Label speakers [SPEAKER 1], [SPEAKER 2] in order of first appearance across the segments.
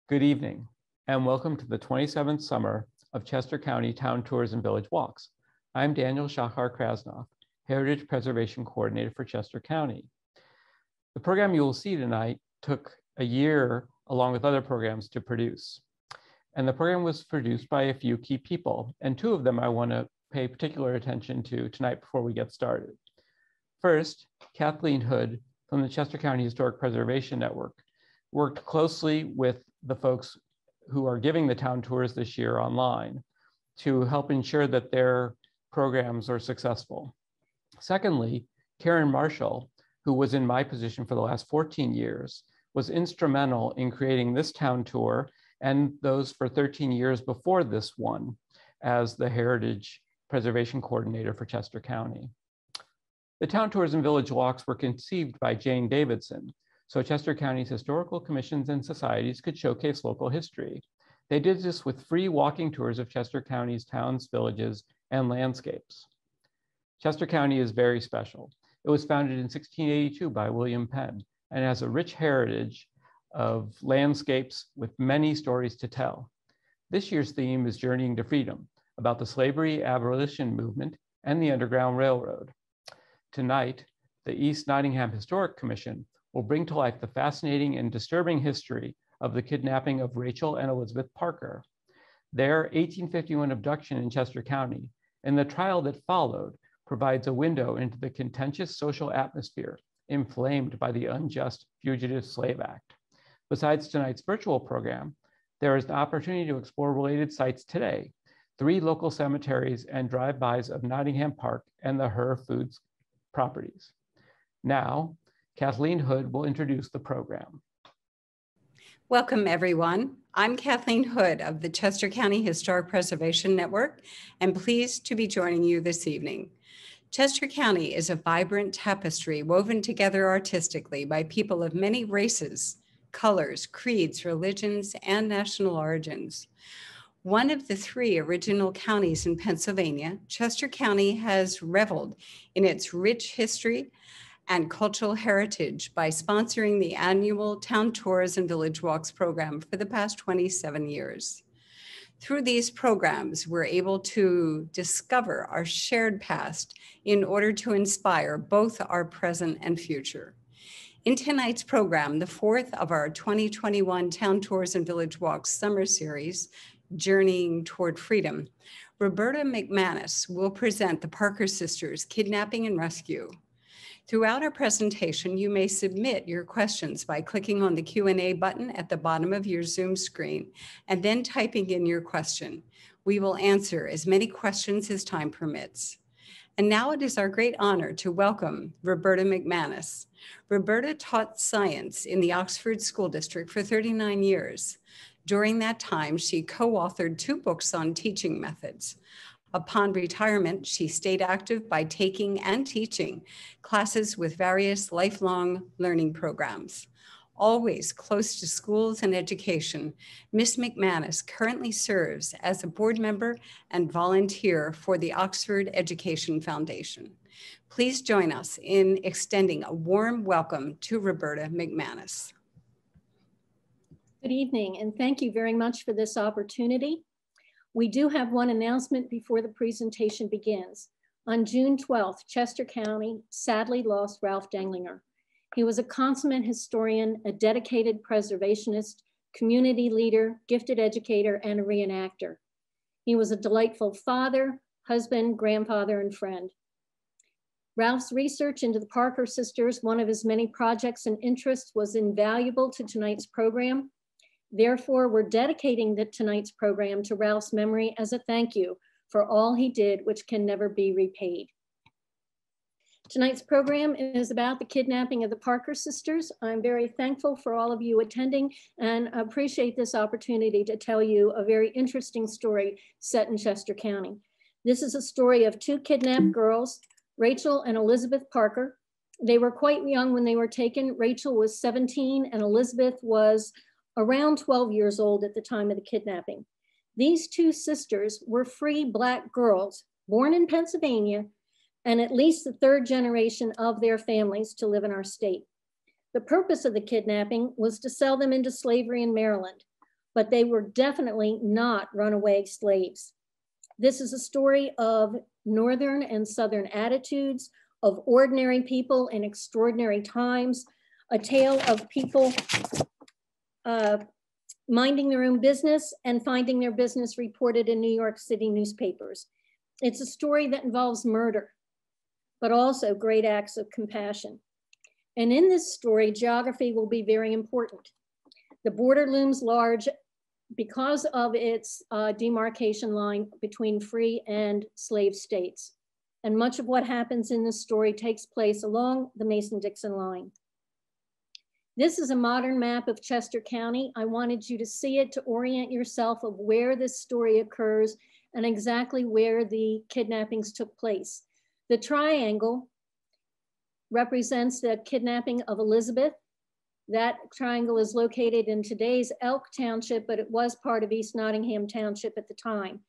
[SPEAKER 1] Good evening, and welcome to the 27th summer of Chester County Town Tours and Village Walks. I'm Daniel Shachar Krasnoff, Heritage Preservation Coordinator for Chester County. The program you will see tonight took a year, along with other programs, to produce. And the program was produced by a few key people, and two of them I want to pay particular attention to tonight before we get started. First, Kathleen Hood from the Chester County Historic Preservation Network worked closely with the folks who are giving the town tours this year online to help ensure that their programs are successful. Secondly, Karen Marshall, who was in my position for the last 14 years, was instrumental in creating this town tour and those for 13 years before this one as the Heritage Preservation Coordinator for Chester County. The town tours and village walks were conceived by Jane Davidson, so Chester County's historical commissions and societies could showcase local history. They did this with free walking tours of Chester County's towns, villages, and landscapes. Chester County is very special. It was founded in 1682 by William Penn and has a rich heritage of landscapes with many stories to tell. This year's theme is Journeying to Freedom, about the slavery abolition movement and the Underground Railroad. Tonight, the East Nottingham Historic Commission will bring to life the fascinating and disturbing history of the kidnapping of Rachel and Elizabeth Parker, their 1851 abduction in Chester County, and the trial that followed provides a window into the contentious social atmosphere inflamed by the unjust Fugitive Slave Act. Besides tonight's virtual program, there is an opportunity to explore related sites today, 3 local cemeteries and drive-bys of Nottingham Park and the Her Foods properties. Now, Kathleen Hood will introduce the program.
[SPEAKER 2] Welcome, everyone. I'm Kathleen Hood of the Chester County Historic Preservation Network, and pleased to be joining you this evening. Chester County is a vibrant tapestry woven together artistically by people of many races, colors, creeds, religions, and national origins. One of the 3 original counties in Pennsylvania, Chester County has reveled in its rich history and cultural heritage by sponsoring the annual Town Tours and Village Walks program for the past 27 years. Through these programs, we're able to discover our shared past in order to inspire both our present and future. In tonight's program, the 4th of our 2021 Town Tours and Village Walks summer series, Journeying Toward Freedom, Roberta McManus will present the Parker sisters' Kidnapping and Rescue. Throughout our presentation, you may submit your questions by clicking on the Q&A button at the bottom of your Zoom screen and then typing in your question. We will answer as many questions as time permits. And now it is our great honor to welcome Roberta McManus. Roberta taught science in the Oxford School District for 39 years. During that time, she co-authored 2 books on teaching methods. Upon retirement, she stayed active by taking and teaching classes with various lifelong learning programs. Always close to schools and education, Ms. McManus currently serves as a board member and volunteer for the Oxford Education Foundation. Please join us in extending a warm welcome to Roberta McManus.
[SPEAKER 3] Good evening, and thank you very much for this opportunity. We do have one announcement before the presentation begins. On June 12th, Chester County sadly lost Ralph Denglinger. He was a consummate historian, a dedicated preservationist, community leader, gifted educator, and a reenactor. He was a delightful father, husband, grandfather, and friend. Ralph's research into the Parker sisters, one of his many projects and interests, was invaluable to tonight's program. Therefore, we're dedicating tonight's program to Ralph's memory as a thank you for all he did, which can never be repaid. Tonight's program is about the kidnapping of the Parker sisters. I'm very thankful for all of you attending and appreciate this opportunity to tell you a very interesting story set in Chester County. This is a story of 2 kidnapped girls, Rachel and Elizabeth Parker. They were quite young when they were taken. Rachel was 17 and Elizabeth was around 12 years old at the time of the kidnapping. These 2 sisters were free Black girls born in Pennsylvania and at least the 3rd generation of their families to live in our state. The purpose of the kidnapping was to sell them into slavery in Maryland. but they were definitely not runaway slaves. This is a story of Northern and Southern attitudes, of ordinary people in extraordinary times, a tale of people minding their own business and finding their business reported in New York City newspapers. It's a story that involves murder, but also great acts of compassion. And in this story, geography will be very important. The border looms large because of its demarcation line between free and slave states. And much of what happens in this story takes place along the Mason-Dixon line. This is a modern map of Chester County. I wanted you to see it to orient yourself of where this story occurs and exactly where the kidnappings took place. The triangle represents the kidnapping of Elizabeth. That triangle is located in today's Elk Township, but it was part of East Nottingham Township at the time.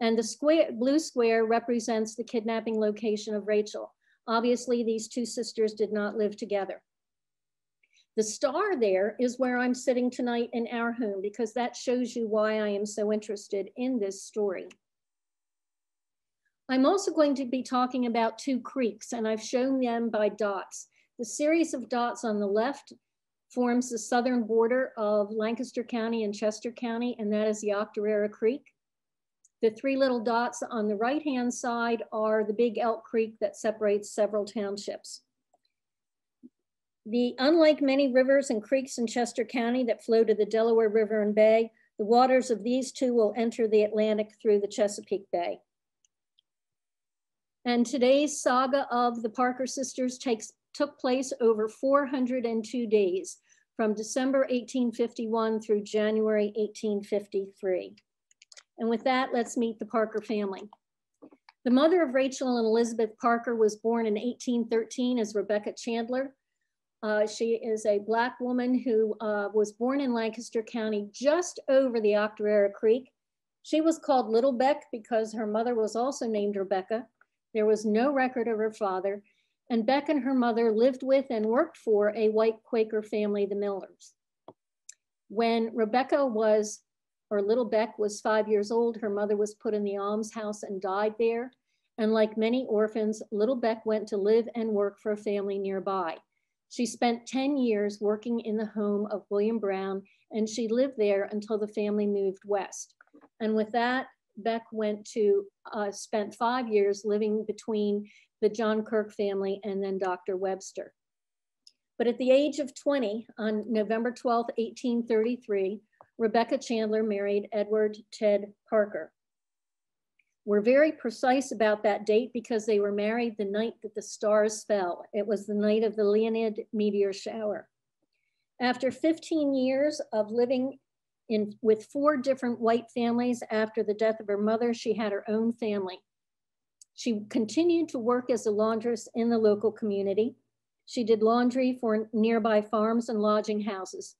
[SPEAKER 3] And the blue square represents the kidnapping location of Rachel. Obviously, these two sisters did not live together. The star there is where I'm sitting tonight in our home, because that shows you why I am so interested in this story. I'm also going to be talking about two creeks, and I've shown them by dots. The series of dots on the left forms the southern border of Lancaster County and Chester County, and that is the Octorara Creek. The three little dots on the right-hand side are the Big Elk Creek that separates several townships. Unlike many rivers and creeks in Chester County that flow to the Delaware River and Bay, the waters of these two will enter the Atlantic through the Chesapeake Bay. And today's saga of the Parker sisters took place over 402 days, from December 1851 through January 1853. And with that, let's meet the Parker family. The mother of Rachel and Elizabeth Parker was born in 1813 as Rebecca Chandler. She is a Black woman who was born in Lancaster County, just over the Octorara Creek. She was called Little Beck because her mother was also named Rebecca. There was no record of her father, and Beck and her mother lived with and worked for a white Quaker family, the Millers. When Little Beck was 5 years old, her mother was put in the almshouse and died there. And like many orphans, Little Beck went to live and work for a family nearby. She spent 10 years working in the home of William Brown, and she lived there until the family moved west. And with that, Beck spent 5 years living between the John Kirk family and then Dr. Webster. But at the age of 20, on November 12, 1833, Rebecca Chandler married Edward Ted Parker. We're very precise about that date because they were married the night that the stars fell. It was the night of the Leonid meteor shower. After 15 years of living with 4 different white families after the death of her mother, she had her own family. She continued to work as a laundress in the local community. She did laundry for nearby farms and lodging houses.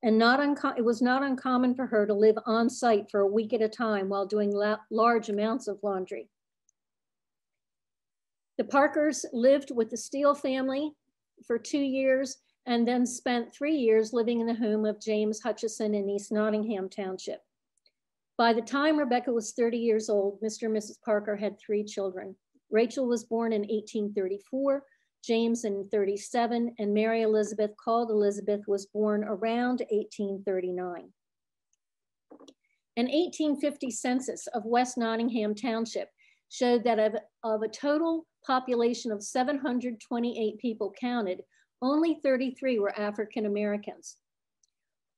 [SPEAKER 3] And it was not uncommon for her to live on site for a week at a time while doing large amounts of laundry. The Parkers lived with the Steele family for 2 years and then spent 3 years living in the home of James Hutchison in East Nottingham Township. By the time Rebecca was 30 years old, Mr. and Mrs. Parker had 3 children. Rachel was born in 1834, James in 37, and Mary Elizabeth, called Elizabeth, was born around 1839. An 1850 census of West Nottingham Township showed that of a total population of 728 people counted, only 33 were African Americans.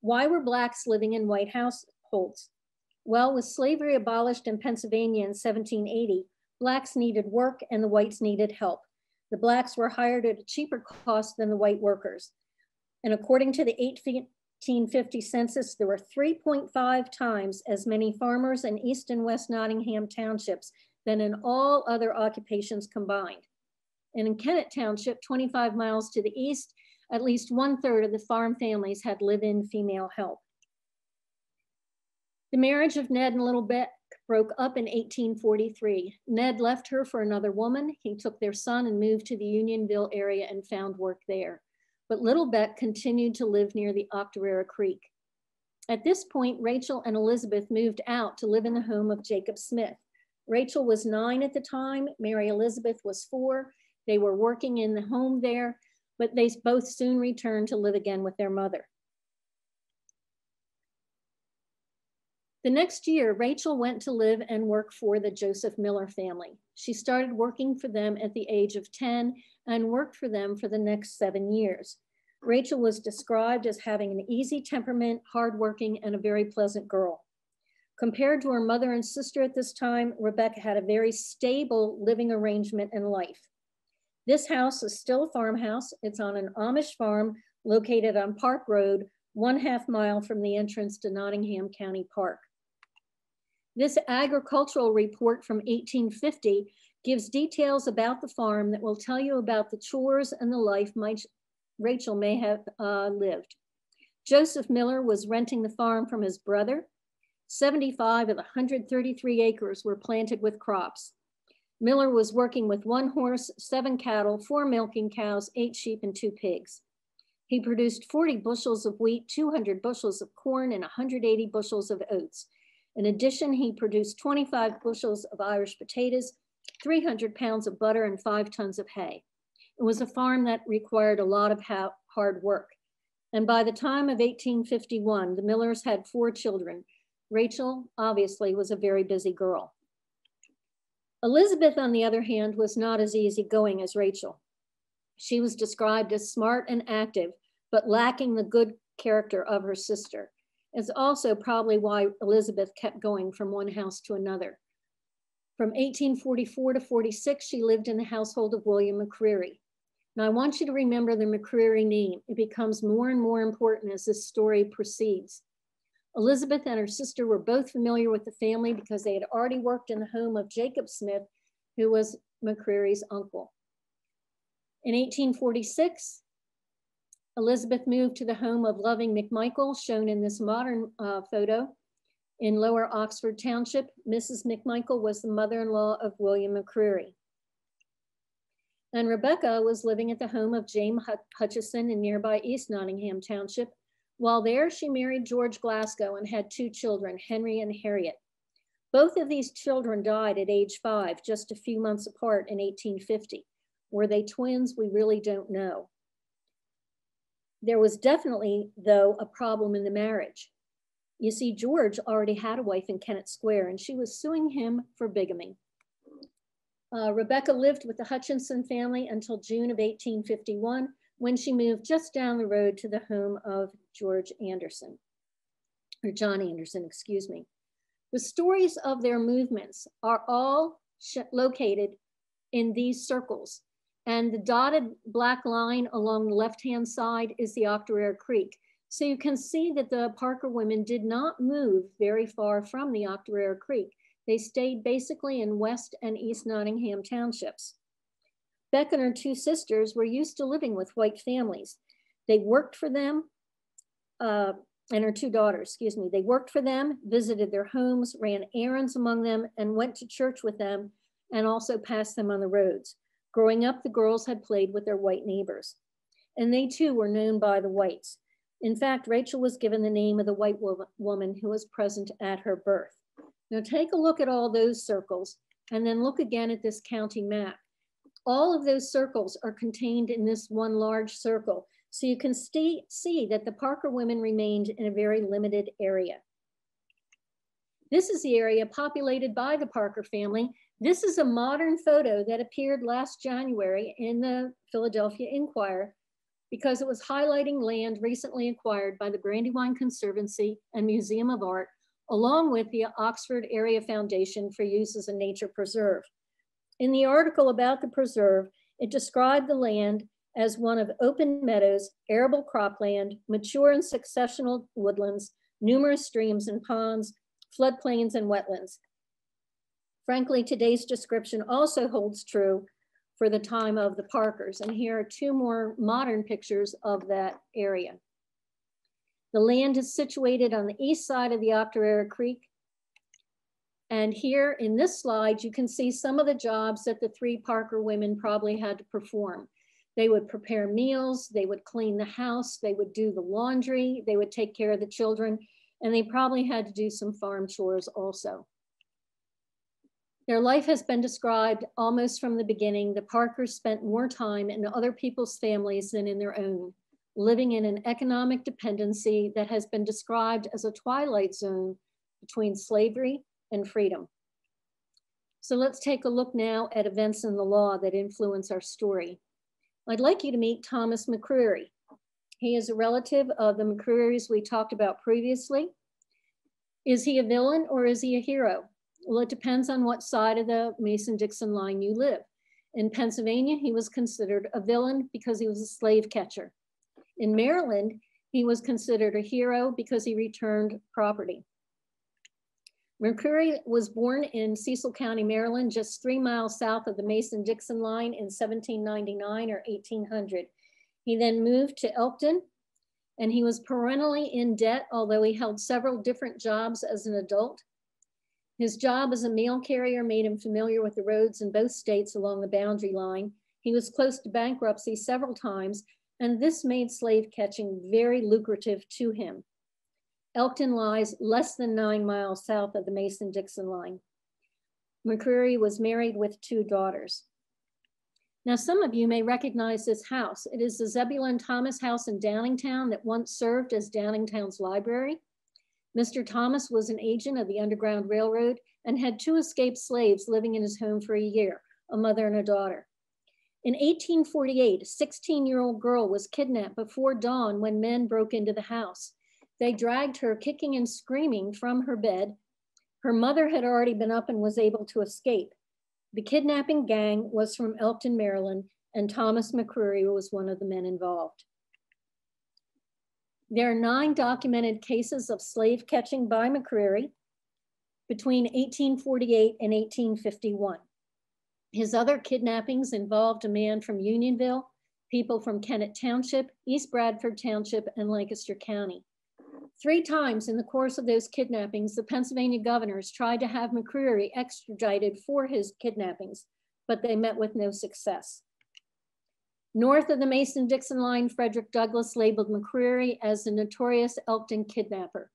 [SPEAKER 3] Why were Blacks living in white households? Well, with slavery abolished in Pennsylvania in 1780, Blacks needed work and the whites needed help. The Blacks were hired at a cheaper cost than the white workers. And according to the 1850 census, there were 3.5 times as many farmers in East and West Nottingham townships than in all other occupations combined. And in Kennett Township, 25 miles to the east, at least 1/3 of the farm families had live-in female help. The marriage of Ned and Little Beck broke up in 1843. Ned left her for another woman. He took their son and moved to the Unionville area and found work there. But Little Beck continued to live near the Octorara Creek. At this point, Rachel and Elizabeth moved out to live in the home of Jacob Smith. Rachel was 9 at the time. Mary Elizabeth was 4. They were working in the home there, but they both soon returned to live again with their mother. The next year, Rachel went to live and work for the Joseph Miller family. She started working for them at the age of 10 and worked for them for the next 7 years. Rachel was described as having an easy temperament, hardworking, and a very pleasant girl. Compared to her mother and sister at this time, Rebecca had a very stable living arrangement and life. This house is still a farmhouse. It's on an Amish farm located on Park Road, 1/2 mile from the entrance to Nottingham County Park. This agricultural report from 1850 gives details about the farm that will tell you about the chores and the life Rachel may have lived. Joseph Miller was renting the farm from his brother. 75 of the 133 acres were planted with crops. Miller was working with 1 horse, 7 cattle, 4 milking cows, 8 sheep, and 2 pigs. He produced 40 bushels of wheat, 200 bushels of corn, and 180 bushels of oats. In addition, he produced 25 bushels of Irish potatoes, 300 pounds of butter, and 5 tons of hay. It was a farm that required a lot of hard work. And by the time of 1851, the Millers had 4 children. Rachel, obviously, was a very busy girl. Elizabeth, on the other hand, was not as easygoing as Rachel. She was described as smart and active, but lacking the good character of her sister. It's also probably why Elizabeth kept going from one house to another. From 1844 to 46, she lived in the household of William McCreary. Now, I want you to remember the McCreary name. It becomes more and more important as this story proceeds. Elizabeth and her sister were both familiar with the family because they had already worked in the home of Jacob Smith, who was McCreary's uncle. In 1846, Elizabeth moved to the home of Loving McMichael, shown in this modern photo in Lower Oxford Township. Mrs. McMichael was the mother-in-law of William McCreary. And Rebecca was living at the home of James Hutchison in nearby East Nottingham Township. While there, she married George Glasgow and had 2 children, Henry and Harriet. Both of these children died at age 5, just a few months apart in 1850. Were they twins? We really don't know. There was definitely, though, a problem in the marriage. You see, George already had a wife in Kennett Square, and she was suing him for bigamy. Rebecca lived with the Hutchinson family until June of 1851, when she moved just down the road to the home of George Anderson, or John Anderson, excuse me. The stories of their movements are all located in these circles. And the dotted black line along the left-hand side is the Octorara Creek. So you can see that the Parker women did not move very far from the Octorara Creek. They stayed basically in West and East Nottingham townships. Beck and her 2 sisters were used to living with white families. They worked for them, and her 2 daughters, excuse me. They worked for them, visited their homes, ran errands among them, and went to church with them, and also passed them on the roads. Growing up, the girls had played with their white neighbors, and they too were known by the whites. In fact, Rachel was given the name of the white woman who was present at her birth. Now take a look at all those circles, and then look again at this county map. All of those circles are contained in this one large circle, so you can see that the Parker women remained in a very limited area. This is the area populated by the Parker family. This is a modern photo that appeared last January in the Philadelphia Inquirer because it was highlighting land recently acquired by the Brandywine Conservancy and Museum of Art, along with the Oxford Area Foundation for use as a nature preserve. In the article about the preserve, it described the land as one of open meadows, arable cropland, mature and successional woodlands, numerous streams and ponds, floodplains and wetlands. Frankly, today's description also holds true for the time of the Parkers. And here are 2 more modern pictures of that area. The land is situated on the east side of the Octorara Creek. And here in this slide, you can see some of the jobs that the 3 Parker women probably had to perform. They would prepare meals, they would clean the house, they would do the laundry, they would take care of the children. and they probably had to do some farm chores also. Their life has been described almost from the beginning. The Parkers spent more time in other people's families than in their own, living in an economic dependency that has been described as a twilight zone between slavery and freedom. So let's take a look now at events in the law that influence our story. I'd like you to meet Thomas McCreary. He is a relative of the McCrearys we talked about previously. Is he a villain or is he a hero? Well, it depends on what side of the Mason-Dixon line you live. In Pennsylvania, he was considered a villain because he was a slave catcher. In Maryland, he was considered a hero because he returned property. McCreary was born in Cecil County, Maryland, just 3 miles south of the Mason-Dixon line in 1799 or 1800. He then moved to Elkton, and he was perennially in debt, although he held several different jobs as an adult. His job as a mail carrier made him familiar with the roads in both states along the boundary line. He was close to bankruptcy several times, and this made slave catching very lucrative to him. Elkton lies less than 9 miles south of the Mason-Dixon line. McCreary was married with 2 daughters. Now, some of you may recognize this house. It is the Zebulon Thomas House in Downingtown that once served as Downingtown's library. Mr. Thomas was an agent of the Underground Railroad and had 2 escaped slaves living in his home for a year, a mother and a daughter. In 1848, a 16-year-old girl was kidnapped before dawn when men broke into the house. They dragged her kicking and screaming from her bed. Her mother had already been up and was able to escape. The kidnapping gang was from Elkton, Maryland, and Thomas McCreary was one of the men involved. There are 9 documented cases of slave catching by McCreary between 1848 and 1851. His other kidnappings involved a man from Unionville, people from Kennett Township, East Bradford Township, and Lancaster County. 3 times in the course of those kidnappings, the Pennsylvania governors tried to have McCreary extradited for his kidnappings, but they met with no success. North of the Mason-Dixon line, Frederick Douglass labeled McCreary as the notorious Elkton kidnapper.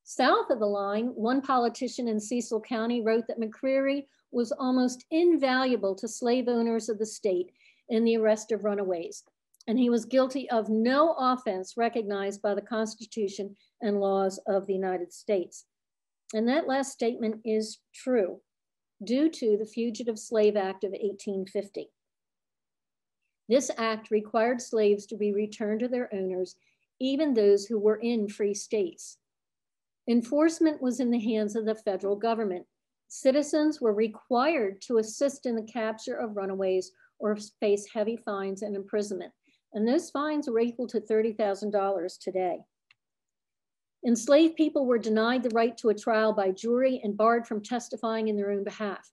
[SPEAKER 3] South of the line, one politician in Cecil County wrote that McCreary was almost invaluable to slave owners of the state in the arrest of runaways, and he was guilty of no offense recognized by the Constitution and laws of the United States. And that last statement is true due to the Fugitive Slave Act of 1850. This act required slaves to be returned to their owners, even those who were in free states. Enforcement was in the hands of the federal government. Citizens were required to assist in the capture of runaways or face heavy fines and imprisonment. And those fines were equal to $30,000 today. Enslaved people were denied the right to a trial by jury and barred from testifying in their own behalf.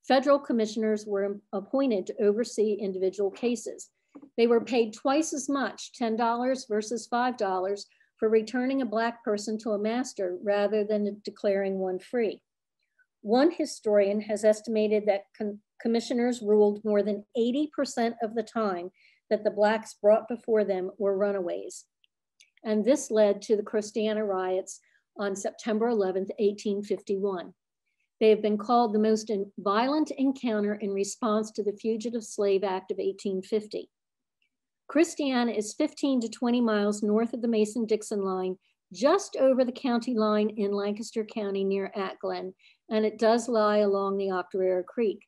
[SPEAKER 3] Federal commissioners were appointed to oversee individual cases. They were paid twice as much, $10 versus $5, for returning a Black person to a master rather than declaring one free. One historian has estimated that commissioners ruled more than 80% of the time that the Blacks brought before them were runaways. And this led to the Christiana riots on September 11th, 1851. They have been called the most violent encounter in response to the Fugitive Slave Act of 1850. Christiana is 15 to 20 miles north of the Mason-Dixon line, just over the county line in Lancaster County near Atglen, and it does lie along the Octorara Creek.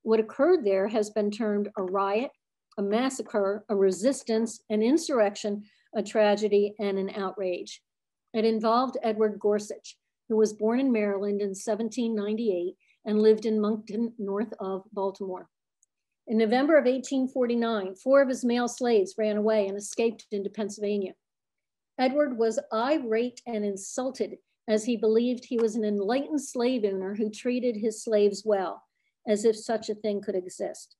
[SPEAKER 3] What occurred there has been termed a riot, a massacre, a resistance, an insurrection, a tragedy, and an outrage. It involved Edward Gorsuch, who was born in Maryland in 1798 and lived in Moncton, north of Baltimore. In November of 1849, 4 of his male slaves ran away and escaped into Pennsylvania. Edward was irate and insulted as he believed he was an enlightened slave owner who treated his slaves well, as if such a thing could exist.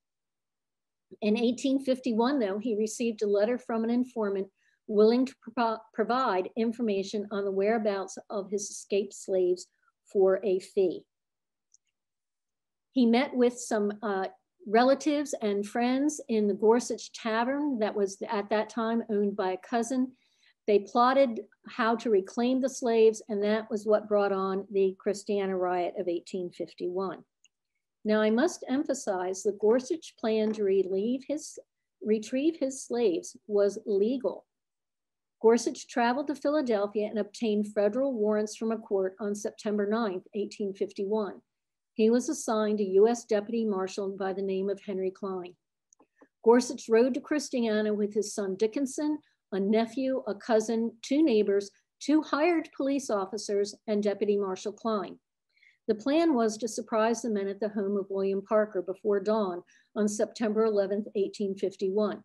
[SPEAKER 3] In 1851, though, he received a letter from an informant willing to provide information on the whereabouts of his escaped slaves for a fee. He met with some relatives and friends in the Gorsuch Tavern that was at that time owned by a cousin They plotted how to reclaim the slaves, and that was what brought on the Christiana riot of 1851. Now, I must emphasize the Gorsuch plan to retrieve his slaves was legal. Gorsuch traveled to Philadelphia and obtained federal warrants from a court on September 9th, 1851. He was assigned a U.S. deputy marshal by the name of Henry Klein. Gorsuch rode to Christiana with his son Dickinson, a nephew, a cousin, 2 neighbors, 2 hired police officers, and Deputy Marshal Klein. The plan was to surprise the men at the home of William Parker before dawn on September 11th, 1851.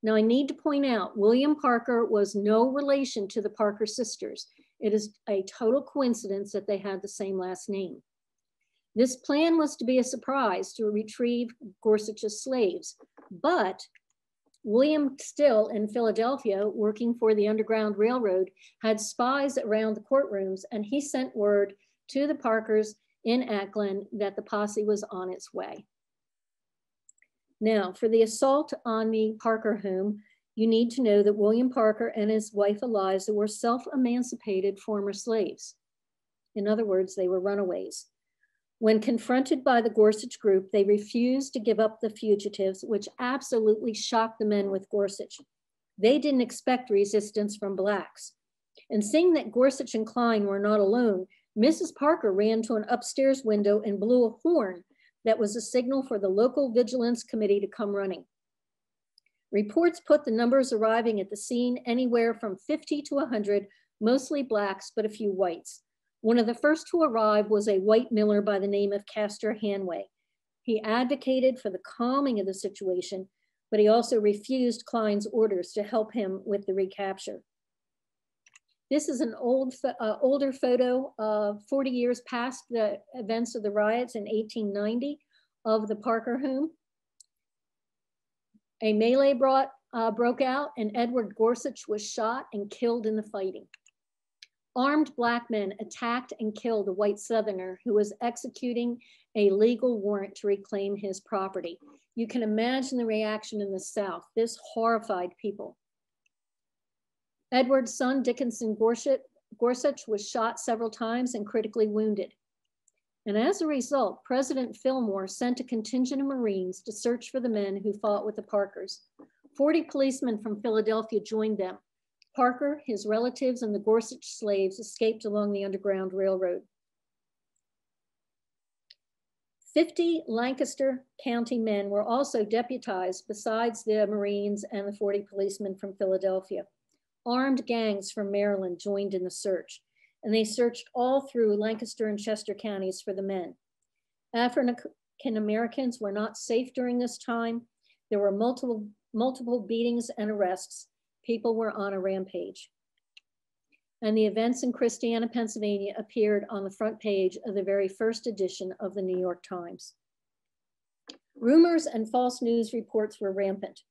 [SPEAKER 3] Now, I need to point out, William Parker was no relation to the Parker sisters. It is a total coincidence that they had the same last name. This plan was to be a surprise to retrieve Gorsuch's slaves, but William, still in Philadelphia, working for the Underground Railroad, had spies around the courtrooms, and he sent word to the Parkers in Ackland that the posse was on its way. Now, for the assault on the Parker home, you need to know that William Parker and his wife Eliza were self-emancipated former slaves. In other words, they were runaways. When confronted by the Gorsuch group, they refused to give up the fugitives, which absolutely shocked the men with Gorsuch. They didn't expect resistance from Blacks. And seeing that Gorsuch and Klein were not alone, Mrs. Parker ran to an upstairs window and blew a horn that was a signal for the local vigilance committee to come running. Reports put the numbers arriving at the scene anywhere from 50 to 100, mostly Blacks, but a few whites. One of the first to arrive was a white miller by the name of Castor Hanway. He advocated for the calming of the situation, but he also refused Klein's orders to help him with the recapture. This is an older photo, 40 years past the events of the riots in 1890 of the Parker home. A melee broke out and Edward Gorsuch was shot and killed in the fighting. Armed Black men attacked and killed a white Southerner who was executing a legal warrant to reclaim his property. You can imagine the reaction in the South. This horrified people. Edward's son, Dickinson Gorsuch, was shot several times and critically wounded. And as a result, President Fillmore sent a contingent of Marines to search for the men who fought with the Parkers. 40 policemen from Philadelphia joined them. Parker, his relatives, and the Gorsuch slaves escaped along the Underground Railroad. 50 Lancaster County men were also deputized besides the Marines and the 40 policemen from Philadelphia. Armed gangs from Maryland joined in the search, and they searched all through Lancaster and Chester counties for the men. African Americans were not safe during this time. There were multiple beatings and arrests. People were on a rampage. And the events in Christiana, Pennsylvania appeared on the front page of the very first edition of the New York Times. Rumors and false news reports were rampant.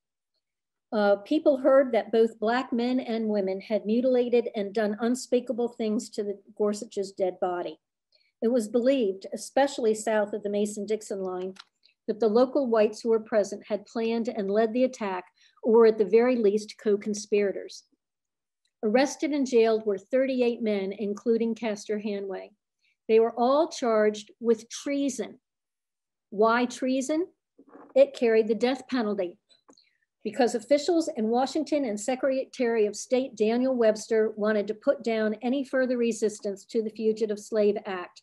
[SPEAKER 3] People heard that both Black men and women had mutilated and done unspeakable things to the Gorsuch's dead body. It was believed, especially south of the Mason-Dixon line, that the local whites who were present had planned and led the attack, or were at the very least co-conspirators. Arrested and jailed were 38 men, including Castor Hanway. They were all charged with treason. Why treason? It carried the death penalty. Because officials in Washington and Secretary of State Daniel Webster wanted to put down any further resistance to the Fugitive Slave Act,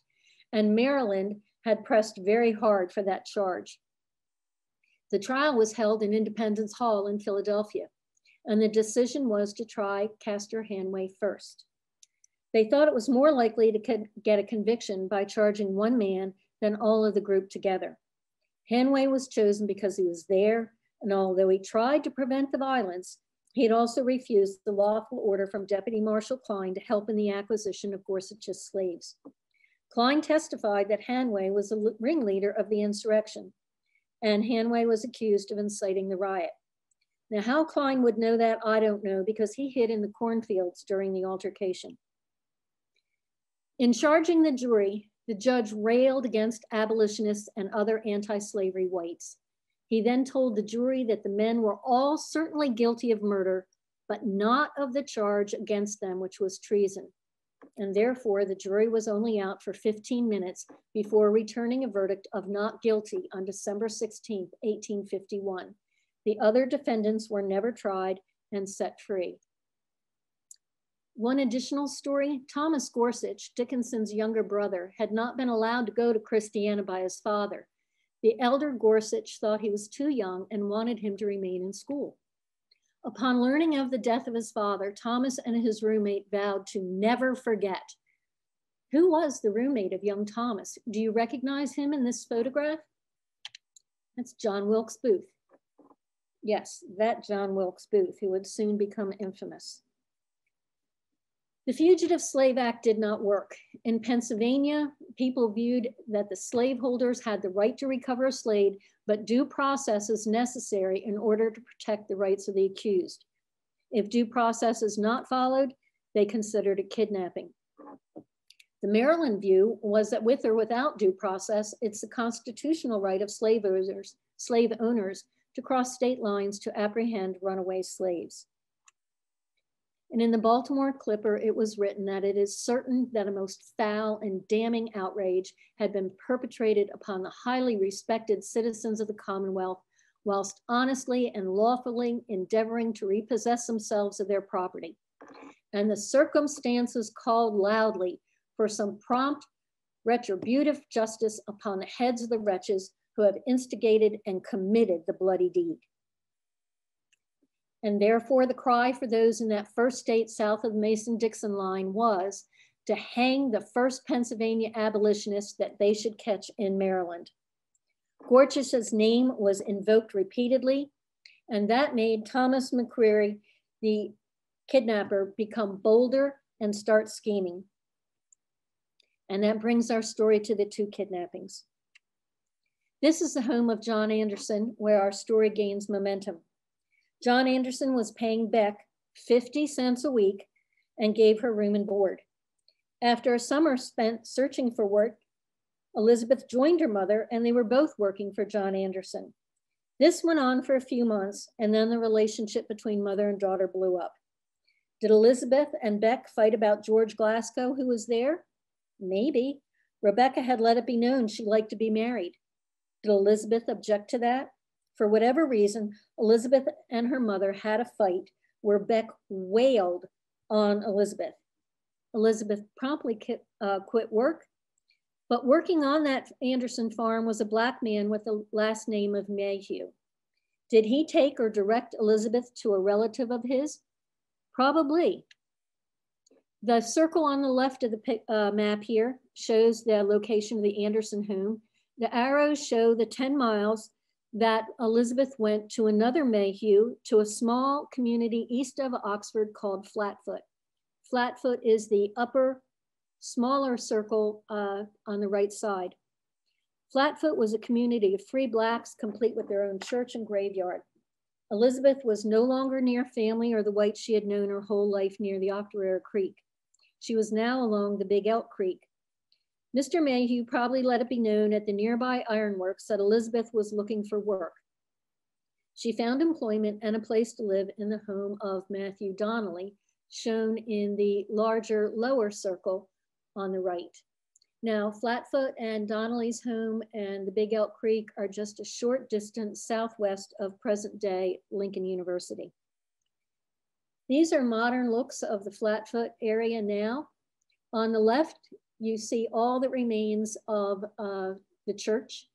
[SPEAKER 3] and Maryland had pressed very hard for that charge. The trial was held in Independence Hall in Philadelphia, and the decision was to try Castor Hanway first. They thought it was more likely to get a conviction by charging one man than all of the group together. Hanway was chosen because he was there, and although he tried to prevent the violence, he had also refused the lawful order from Deputy Marshal Klein to help in the acquisition of Gorsuch's slaves. Klein testified that Hanway was the ringleader of the insurrection, and Hanway was accused of inciting the riot. Now, how Klein would know that, I don't know, because he hid in the cornfields during the altercation. In charging the jury, the judge railed against abolitionists and other anti-slavery whites. He then told the jury that the men were all certainly guilty of murder, but not of the charge against them, which was treason. And therefore, the jury was only out for 15 minutes before returning a verdict of not guilty on December 16th, 1851. The other defendants were never tried and set free. One additional story, Thomas Gorsuch, Dickinson's younger brother, had not been allowed to go to Christiana by his father. The elder Gorsuch thought he was too young and wanted him to remain in school. Upon learning of the death of his father, Thomas and his roommate vowed to never forget. Who was the roommate of young Thomas? Do you recognize him in this photograph? That's John Wilkes Booth. Yes, that John Wilkes Booth, who would soon become infamous. The Fugitive Slave Act did not work. In Pennsylvania, people viewed that the slaveholders had the right to recover a slave, but due process is necessary in order to protect the rights of the accused. If due process is not followed, they considered it kidnapping. The Maryland view was that with or without due process, it's the constitutional right of slave owners to cross state lines to apprehend runaway slaves. And in the Baltimore Clipper, it was written that it is certain that a most foul and damning outrage had been perpetrated upon the highly respected citizens of the Commonwealth, whilst honestly and lawfully endeavoring to repossess themselves of their property. And the circumstances called loudly for some prompt retributive justice upon the heads of the wretches who have instigated and committed the bloody deed. And therefore, the cry for those in that first state south of the Mason-Dixon line was to hang the first Pennsylvania abolitionists that they should catch in Maryland. Gorsuch's name was invoked repeatedly, and that made Thomas McCreary, the kidnapper, become bolder and start scheming. And that brings our story to the two kidnappings. This is the home of John Anderson, where our story gains momentum. John Anderson was paying Beck 50 cents a week and gave her room and board. After a summer spent searching for work, Elizabeth joined her mother and they were both working for John Anderson. This went on for a few months and then the relationship between mother and daughter blew up. Did Elizabeth and Beck fight about George Glasgow, who was there? Maybe. Rebecca had let it be known she liked to be married. Did Elizabeth object to that? For whatever reason, Elizabeth and her mother had a fight where Beck wailed on Elizabeth. Elizabeth promptly quit work, but working on that Anderson farm was a Black man with the last name of Mayhew. Did he take or direct Elizabeth to a relative of his? Probably. The circle on the left of the map here shows the location of the Anderson home. The arrows show the 10 miles that Elizabeth went to another Mayhew to a small community east of Oxford called Flatfoot. Flatfoot is the upper, smaller circle on the right side. Flatfoot was a community of free Blacks, complete with their own church and graveyard. Elizabeth was no longer near family or the whites she had known her whole life near the Octorara Creek. She was now along the Big Elk Creek. Mr. Mayhew probably let it be known at the nearby ironworks that Elizabeth was looking for work. She found employment and a place to live in the home of Matthew Donnelly, shown in the larger lower circle on the right. Now, Flatfoot and Donnelly's home and the Big Elk Creek are just a short distance southwest of present-day Lincoln University. These are modern looks of the Flatfoot area now. On the left, you see all that remains of the church.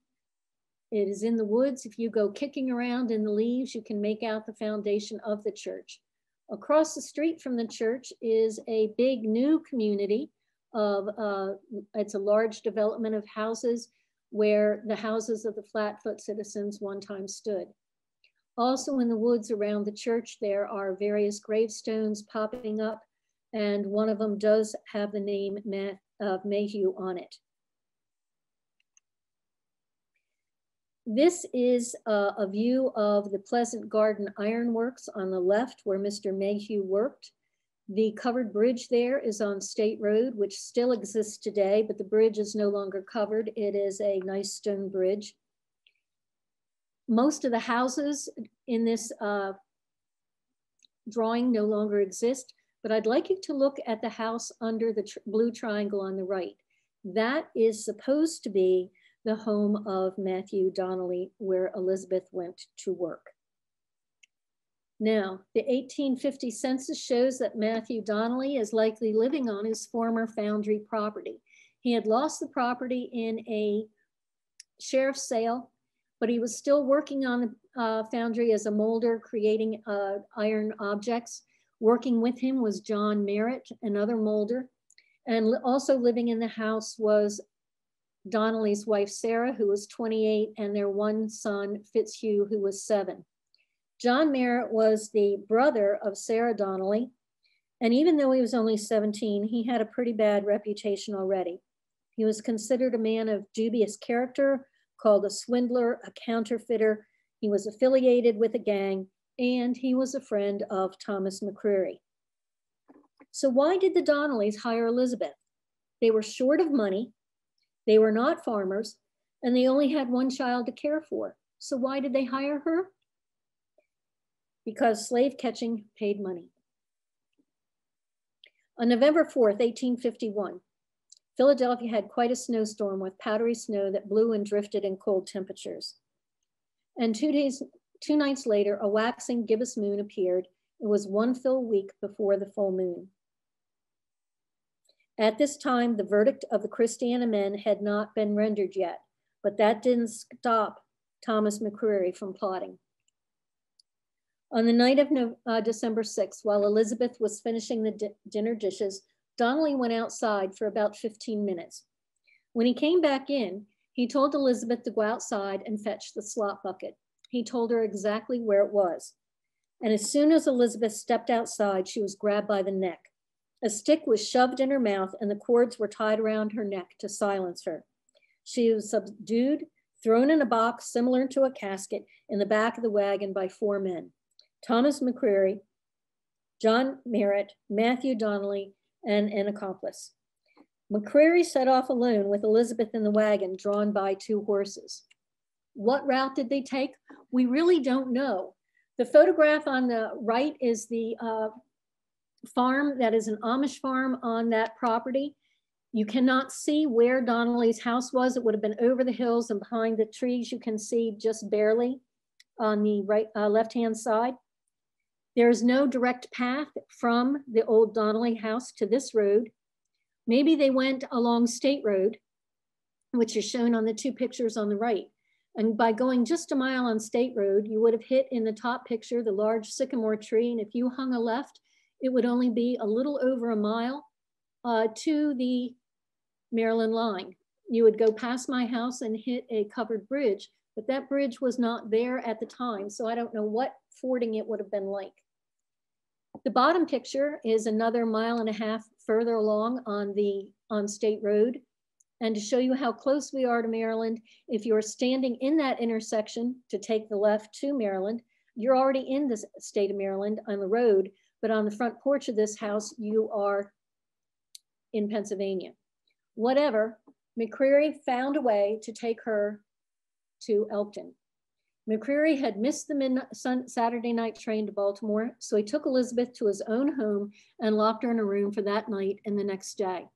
[SPEAKER 3] It is in the woods. If you go kicking around in the leaves, you can make out the foundation of the church. Across the street from the church is a big new community of, it's a large development of houses where the houses of the Flatfoot citizens one time stood. Also in the woods around the church, there are various gravestones popping up, and one of them does have the name of Mayhew on it. This is a view of the Pleasant Garden Ironworks on the left where Mr. Mayhew worked. The covered bridge there is on State Road, which still exists today, but the bridge is no longer covered. It is a nice stone bridge. Most of the houses in this drawing no longer exist, but I'd like you to look at the house under the blue triangle on the right. That is supposed to be the home of Matthew Donnelly, where Elizabeth went to work. Now, the 1850 census shows that Matthew Donnelly is likely living on his former foundry property. He had lost the property in a sheriff's sale, but he was still working on the foundry as a molder, creating iron objects. Working with him was John Merritt, another molder. And also living in the house was Donnelly's wife, Sarah, who was 28, and their one son, Fitzhugh, who was 7. John Merritt was the brother of Sarah Donnelly. And even though he was only 17, he had a pretty bad reputation already. He was considered a man of dubious character, called a swindler, a counterfeiter. He was affiliated with a gang, and he was a friend of Thomas McCreary. So why did the Donnellys hire Elizabeth? They were short of money, they were not farmers, and they only had one child to care for. So why did they hire her? Because slave catching paid money. On November 4th, 1851, Philadelphia had quite a snowstorm with powdery snow that blew and drifted in cold temperatures. And 2 nights later, a waxing gibbous moon appeared. It was 1 full week before the full moon. At this time, the verdict of the Christiana men had not been rendered yet, but that didn't stop Thomas McCreary from plotting. On the night of December 6th, while Elizabeth was finishing the dinner dishes, Donnelly went outside for about 15 minutes. When he came back in, he told Elizabeth to go outside and fetch the slop bucket. He told her exactly where it was. And as soon as Elizabeth stepped outside, she was grabbed by the neck. A stick was shoved in her mouth and the cords were tied around her neck to silence her. She was subdued, thrown in a box similar to a casket in the back of the wagon by 4 men: Thomas McCreary, John Merritt, Matthew Donnelly, and an accomplice. McCreary set off alone with Elizabeth in the wagon drawn by 2 horses. What route did they take? We really don't know. The photograph on the right is the farm that is an Amish farm on that property. You cannot see where Donnelly's house was. It would have been over the hills and behind the trees. You can see just barely on the right, left-hand side. There is no direct path from the old Donnelly house to this road. Maybe they went along State Road, which is shown on the 2 pictures on the right. And by going just a mile on State Road, you would have hit in the top picture the large sycamore tree. And if you hung a left, it would only be a little over a mile to the Maryland line. You would go past my house and hit a covered bridge, but that bridge was not there at the time. So I don't know what fording it would have been like. The bottom picture is another 1.5 miles further along on State Road. And to show you how close we are to Maryland, if you're standing in that intersection to take the left to Maryland, you're already in the state of Maryland on the road, but on the front porch of this house, you are in Pennsylvania. Whatever, McCreary found a way to take her to Elkton. McCreary had missed the Saturday night train to Baltimore, so he took Elizabeth to his own home and locked her in a room for that night and the next day.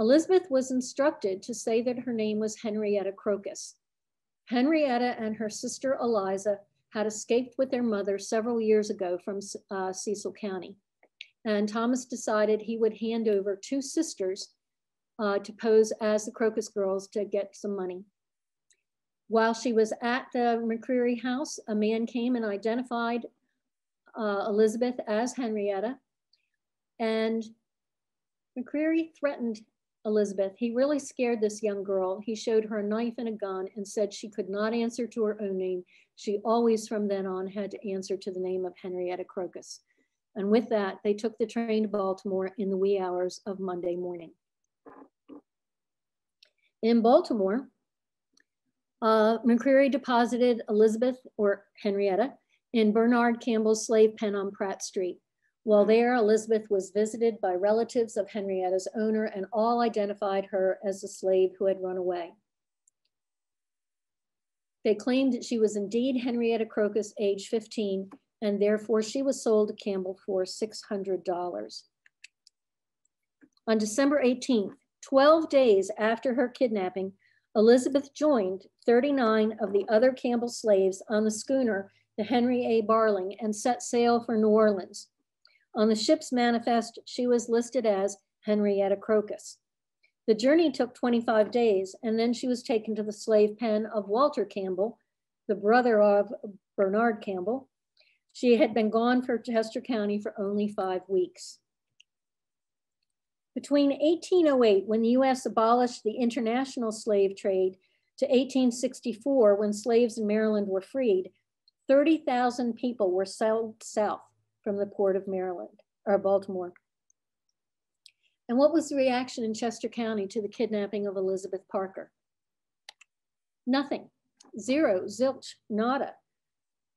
[SPEAKER 3] Elizabeth was instructed to say that her name was Henrietta Crocus. Henrietta and her sister Eliza had escaped with their mother several years ago from Cecil County. And Thomas decided he would hand over 2 sisters to pose as the Crocus girls to get some money. While she was at the McCreary house, a man came and identified Elizabeth as Henrietta, and McCreary threatened Elizabeth. He really scared this young girl. He showed her a knife and a gun and said she could not answer to her own name. She always from then on had to answer to the name of Henrietta Crocus. And with that, they took the train to Baltimore in the wee hours of Monday morning. In Baltimore, McCreary deposited Elizabeth, or Henrietta, in Bernard Campbell's slave pen on Pratt Street. While there, Elizabeth was visited by relatives of Henrietta's owner, and all identified her as the slave who had run away. They claimed that she was indeed Henrietta Crocus, age 15, and therefore she was sold to Campbell for $600. On December 18th, 12 days after her kidnapping, Elizabeth joined 39 of the other Campbell slaves on the schooner, the Henry A. Barling, and set sail for New Orleans. On the ship's manifest, she was listed as Henrietta Crocus. The journey took 25 days, and then she was taken to the slave pen of Walter Campbell, the brother of Bernard Campbell. She had been gone for Chester County for only 5 weeks. Between 1808, when the US abolished the international slave trade, to 1864, when slaves in Maryland were freed, 30,000 people were sold south from the port of Maryland, or Baltimore. And what was the reaction in Chester County to the kidnapping of Elizabeth Parker? Nothing, zero, zilch, nada.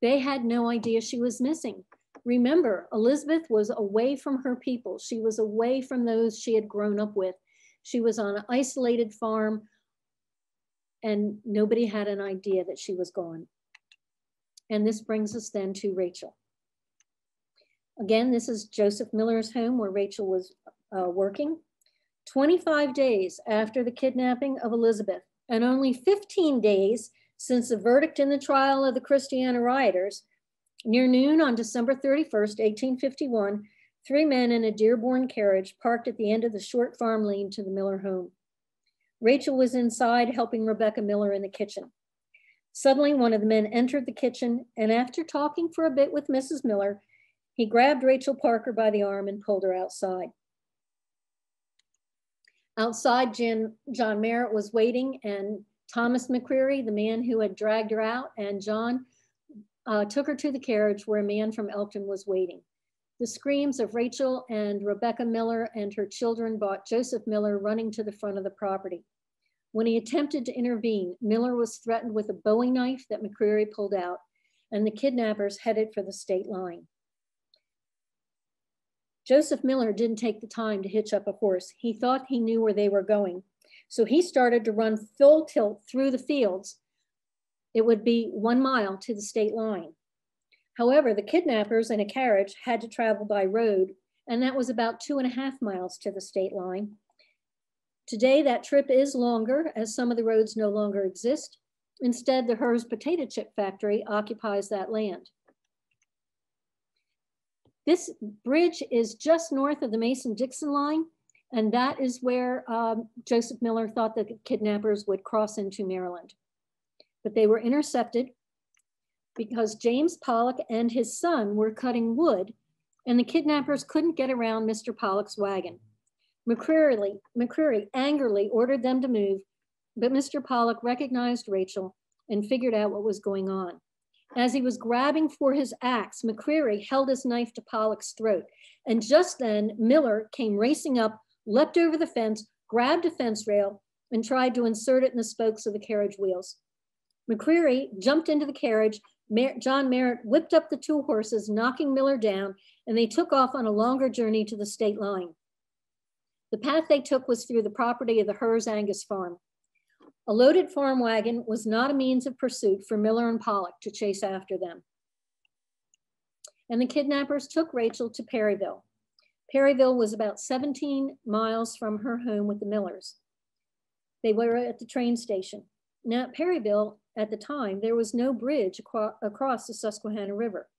[SPEAKER 3] They had no idea she was missing. Remember, Elizabeth was away from her people. She was away from those she had grown up with. She was on an isolated farm, and nobody had an idea that she was gone. And this brings us then to Rachel. Again, this is Joseph Miller's home where Rachel was working. 25 days after the kidnapping of Elizabeth, and only 15 days since the verdict in the trial of the Christiana rioters, near noon on December 31st, 1851, 3 men in a Dearborn carriage parked at the end of the short farm lane to the Miller home. Rachel was inside helping Rebecca Miller in the kitchen. Suddenly, one of the men entered the kitchen, and after talking for a bit with Mrs. Miller, he grabbed Rachel Parker by the arm and pulled her outside. Outside, John Merritt was waiting, and Thomas McCreary, the man who had dragged her out, and John took her to the carriage where a man from Elkton was waiting. The screams of Rachel and Rebecca Miller and her children brought Joseph Miller running to the front of the property. When he attempted to intervene, Miller was threatened with a Bowie knife that McCreary pulled out, and the kidnappers headed for the state line. Joseph Miller didn't take the time to hitch up a horse. He thought he knew where they were going, so he started to run full tilt through the fields. It would be 1 mile to the state line. However, the kidnappers in a carriage had to travel by road, and that was about 2.5 miles to the state line. Today, that trip is longer as some of the roads no longer exist. Instead, the Hearst potato chip factory occupies that land. This bridge is just north of the Mason-Dixon line, and that is where Joseph Miller thought the kidnappers would cross into Maryland. But they were intercepted because James Pollock and his son were cutting wood, and the kidnappers couldn't get around Mr. Pollock's wagon. McCreary angrily ordered them to move, but Mr. Pollock recognized Rachel and figured out what was going on. As he was grabbing for his axe, McCreary held his knife to Pollock's throat, and just then Miller came racing up, leapt over the fence, grabbed a fence rail, and tried to insert it in the spokes of the carriage wheels. McCreary jumped into the carriage. John Merritt whipped up the 2 horses, knocking Miller down, and they took off on a longer journey to the state line. The path they took was through the property of the Hers Angus farm. A loaded farm wagon was not a means of pursuit for Miller and Pollock to chase after them. And the kidnappers took Rachel to Perryville. Perryville was about 17 miles from her home with the Millers. They were at the train station. Now at Perryville, at the time, there was no bridge across the Susquehanna River.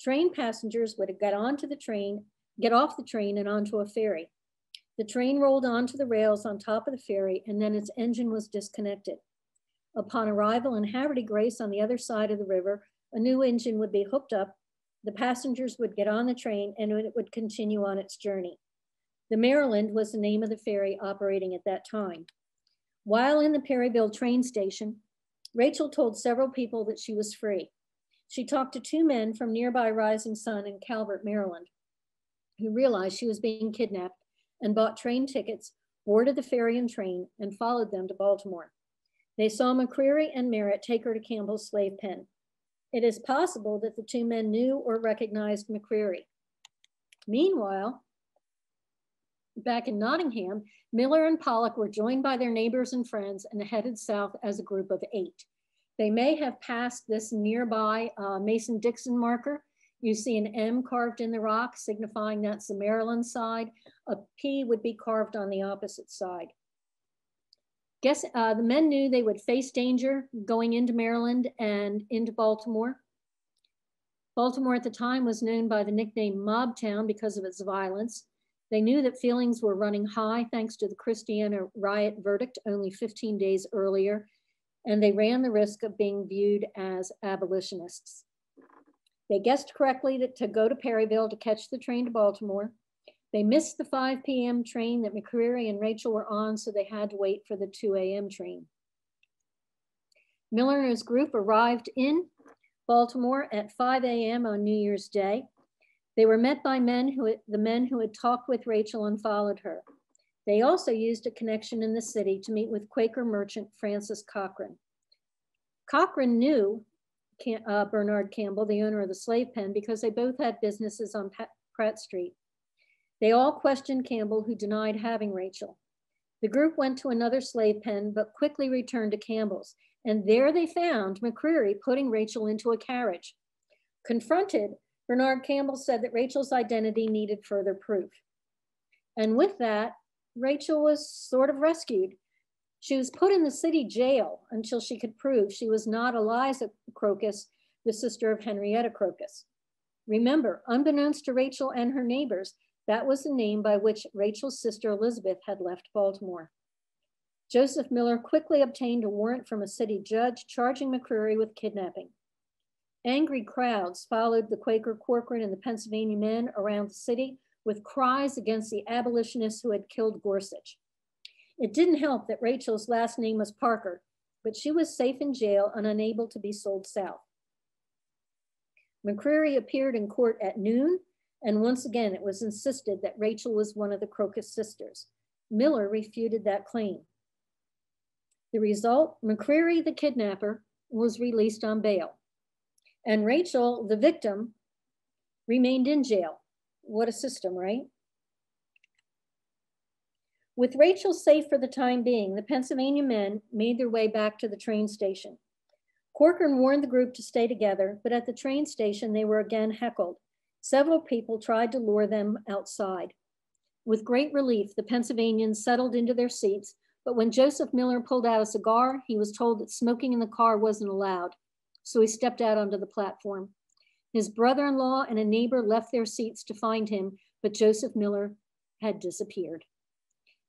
[SPEAKER 3] Train passengers would get off the train and onto a ferry. The train rolled onto the rails on top of the ferry, and then its engine was disconnected. Upon arrival in Haverty Grace on the other side of the river, a new engine would be hooked up, the passengers would get on the train, and it would continue on its journey. The Maryland was the name of the ferry operating at that time. While in the Perryville train station, Rachel told several people that she was free. She talked to 2 men from nearby Rising Sun in Calvert, Maryland, who realized she was being kidnapped and bought train tickets, boarded the ferry and train, and followed them to Baltimore. They saw McCreary and Merritt take her to Campbell's slave pen. It is possible that the 2 men knew or recognized McCreary. Meanwhile, back in Nottingham, Miller and Pollock were joined by their neighbors and friends and headed south as a group of 8. They may have passed this nearby Mason-Dixon marker You see an M carved in the rock, signifying that's the Maryland side. A P would be carved on the opposite side. The men knew they would face danger going into Maryland and into Baltimore. Baltimore at the time was known by the nickname Mob Town because of its violence. They knew that feelings were running high thanks to the Christiana riot verdict only 15 days earlier, and they ran the risk of being viewed as abolitionists. They guessed correctly to go to Perryville to catch the train to Baltimore. They missed the 5 p.m. train that McCreary and Rachel were on, so they had to wait for the 2 a.m. train. Miller and his group arrived in Baltimore at 5 a.m. on New Year's Day. They were met by the men who had talked with Rachel and followed her. They also used a connection in the city to meet with Quaker merchant Francis Cochran. Cochran knew Bernard Campbell, the owner of the slave pen, because they both had businesses on Pratt Street. They all questioned Campbell, who denied having Rachel. The group went to another slave pen, but quickly returned to Campbell's, and there they found McCreary putting Rachel into a carriage. Confronted, Bernard Campbell said that Rachel's identity needed further proof. And with that, Rachel was sort of rescued. She was put in the city jail until she could prove she was not Eliza Crocus, the sister of Henrietta Crocus. Remember, unbeknownst to Rachel and her neighbors, that was the name by which Rachel's sister Elizabeth had left Baltimore. Joseph Miller quickly obtained a warrant from a city judge charging McCreary with kidnapping. Angry crowds followed the Quaker Corcoran and the Pennsylvania men around the city with cries against the abolitionists who had killed Gorsuch. It didn't help that Rachel's last name was Parker, but she was safe in jail and unable to be sold south. McCreary appeared in court at noon, and once again it was insisted that Rachel was one of the Crocus sisters. Miller refuted that claim. The result, McCreary, the kidnapper, was released on bail, and Rachel, the victim, remained in jail. What a system, right? With Rachel safe for the time being, the Pennsylvania men made their way back to the train station. Corcoran warned the group to stay together, but at the train station, they were again heckled. Several people tried to lure them outside. With great relief, the Pennsylvanians settled into their seats, but when Joseph Miller pulled out a cigar, he was told that smoking in the car wasn't allowed, so he stepped out onto the platform. His brother-in-law and a neighbor left their seats to find him, but Joseph Miller had disappeared.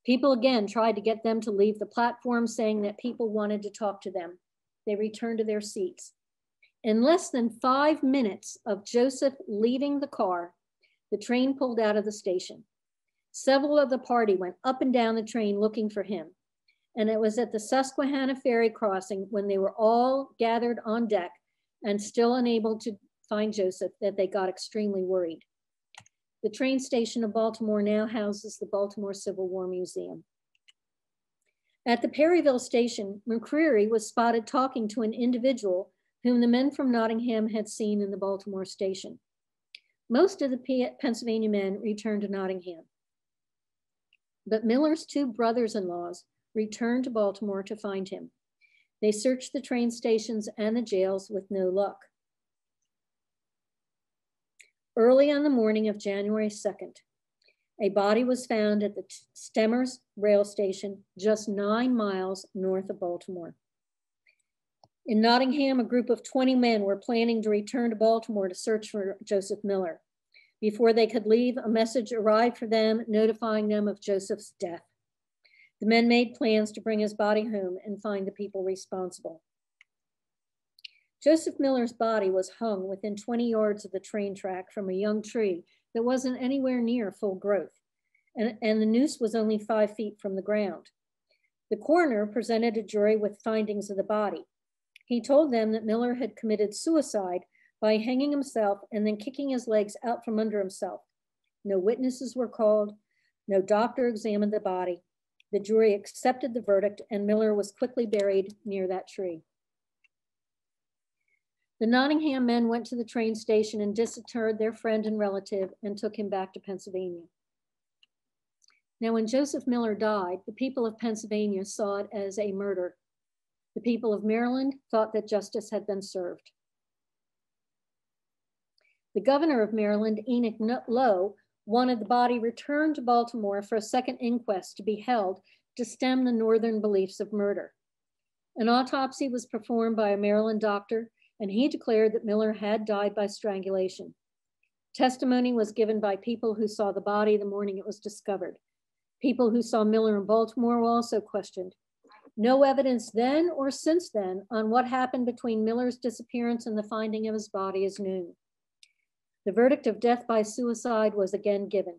[SPEAKER 3] People again tried to get them to leave the platform, saying that people wanted to talk to them. They returned to their seats. In less than 5 minutes of Joseph leaving the car, the train pulled out of the station. Several of the party went up and down the train looking for him. And it was at the Susquehanna ferry crossing, when they were all gathered on deck and still unable to find Joseph, that they got extremely worried. The train station of Baltimore now houses the Baltimore Civil War Museum. At the Perryville station, McCreary was spotted talking to an individual whom the men from Nottingham had seen in the Baltimore station. Most of the Pennsylvania men returned to Nottingham, but Miller's 2 brothers-in-laws returned to Baltimore to find him. They searched the train stations and the jails with no luck. Early on the morning of January 2nd, a body was found at the Stemmers rail station, just 9 miles north of Baltimore. In Nottingham, a group of 20 men were planning to return to Baltimore to search for Joseph Miller. Before they could leave, a message arrived for them notifying them of Joseph's death. The men made plans to bring his body home and find the people responsible. Joseph Miller's body was hung within 20 yards of the train track from a young tree that wasn't anywhere near full growth, and the noose was only 5 feet from the ground. The coroner presented a jury with findings of the body. He told them that Miller had committed suicide by hanging himself and then kicking his legs out from under himself. No witnesses were called. No doctor examined the body. The jury accepted the verdict, and Miller was quickly buried near that tree. The Nottingham men went to the train station and disinterred their friend and relative and took him back to Pennsylvania. Now, when Joseph Miller died, the people of Pennsylvania saw it as a murder. The people of Maryland thought that justice had been served. The governor of Maryland, Enoch Lowe, wanted the body returned to Baltimore for a second inquest to be held to stem the Northern beliefs of murder. An autopsy was performed by a Maryland doctor, and he declared that Miller had died by strangulation. Testimony was given by people who saw the body the morning it was discovered. People who saw Miller in Baltimore were also questioned. No evidence then or since then on what happened between Miller's disappearance and the finding of his body is known. The verdict of death by suicide was again given.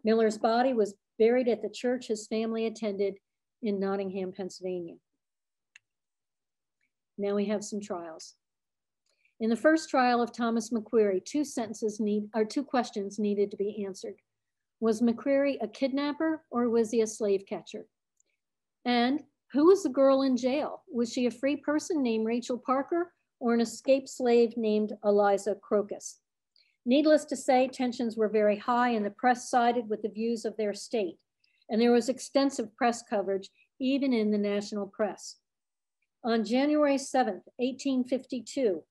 [SPEAKER 3] Miller's body was buried at the church his family attended in Nottingham, Pennsylvania. Now we have some trials. In the first trial of Thomas McQuarrie, two questions needed to be answered. Was McQuarrie a kidnapper or was he a slave catcher? And who was the girl in jail? Was she a free person named Rachel Parker or an escaped slave named Eliza Crocus? Needless to say, tensions were very high and the press sided with the views of their state. And there was extensive press coverage, even in the national press. On January 7th, 1852,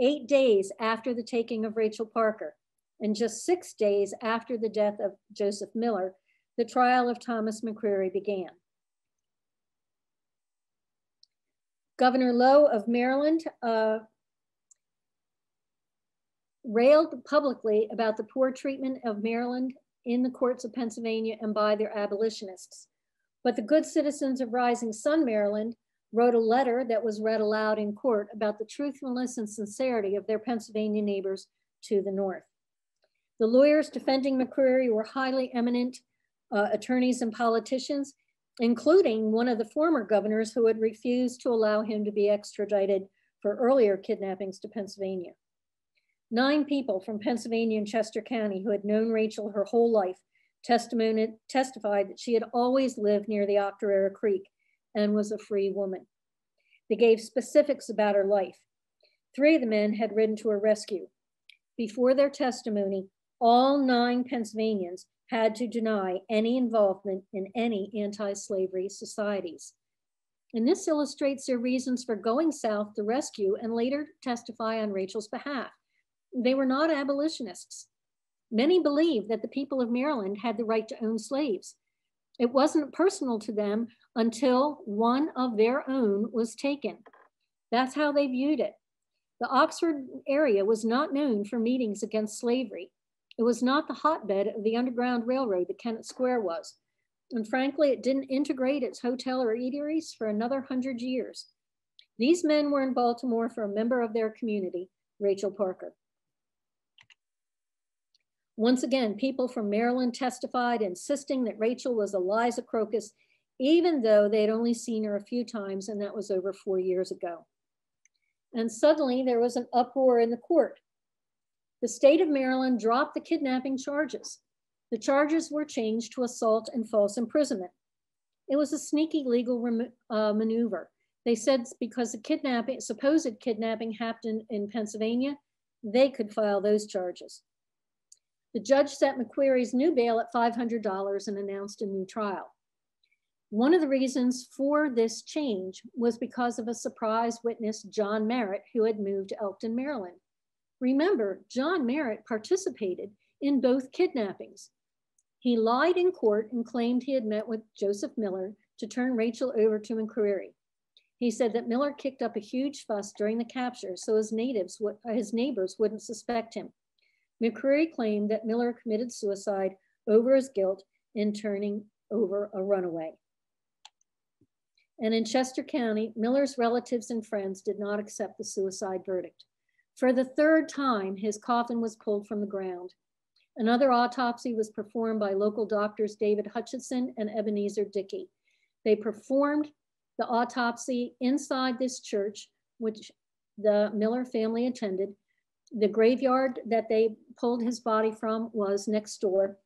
[SPEAKER 3] 8 days after the taking of Rachel Parker, and just 6 days after the death of Joseph Miller, the trial of Thomas McQuarrie began. Governor Lowe of Maryland railed publicly about the poor treatment of Maryland in the courts of Pennsylvania and by their abolitionists. But the good citizens of Rising Sun, Maryland, wrote a letter that was read aloud in court about the truthfulness and sincerity of their Pennsylvania neighbors to the north. The lawyers defending McQuarrie were highly eminent attorneys and politicians, including one of the former governors who had refused to allow him to be extradited for earlier kidnappings to Pennsylvania. 9 people from Pennsylvania and Chester County who had known Rachel her whole life testified that she had always lived near the Octorara Creek and was a free woman. They gave specifics about her life. 3 of the men had ridden to her rescue. Before their testimony, all 9 Pennsylvanians had to deny any involvement in any anti-slavery societies. And this illustrates their reasons for going south to rescue and later testify on Rachel's behalf. They were not abolitionists. Many believed that the people of Maryland had the right to own slaves. It wasn't personal to them until one of their own was taken. That's how they viewed it. The Oxford area was not known for meetings against slavery. It was not the hotbed of the Underground Railroad that Kennett Square was. And frankly, it didn't integrate its hotel or eateries for another 100 years. These men were in Baltimore for a member of their community, Rachel Parker. Once again, people from Maryland testified, insisting that Rachel was Eliza Crocus, even though they had only seen her a few times, and that was over 4 years ago. And suddenly there was an uproar in the court. The state of Maryland dropped the kidnapping charges. The charges were changed to assault and false imprisonment. It was a sneaky legal maneuver. They said because the supposed kidnapping happened in Pennsylvania, they could file those charges. The judge set McQuarrie's new bail at $500 and announced a new trial. One of the reasons for this change was because of a surprise witness, John Merritt, who had moved to Elkton, Maryland. Remember, John Merritt participated in both kidnappings. He lied in court and claimed he had met with Joseph Miller to turn Rachel over to McQuarrie. He said that Miller kicked up a huge fuss during the capture so his neighbors wouldn't suspect him. McQuarrie claimed that Miller committed suicide over his guilt in turning over a runaway. And in Chester County, Miller's relatives and friends did not accept the suicide verdict. For the 3rd time, his coffin was pulled from the ground. Another autopsy was performed by local doctors David Hutchinson and Ebenezer Dickey. They performed the autopsy inside this church, which the Miller family attended. The graveyard that they pulled his body from was next door.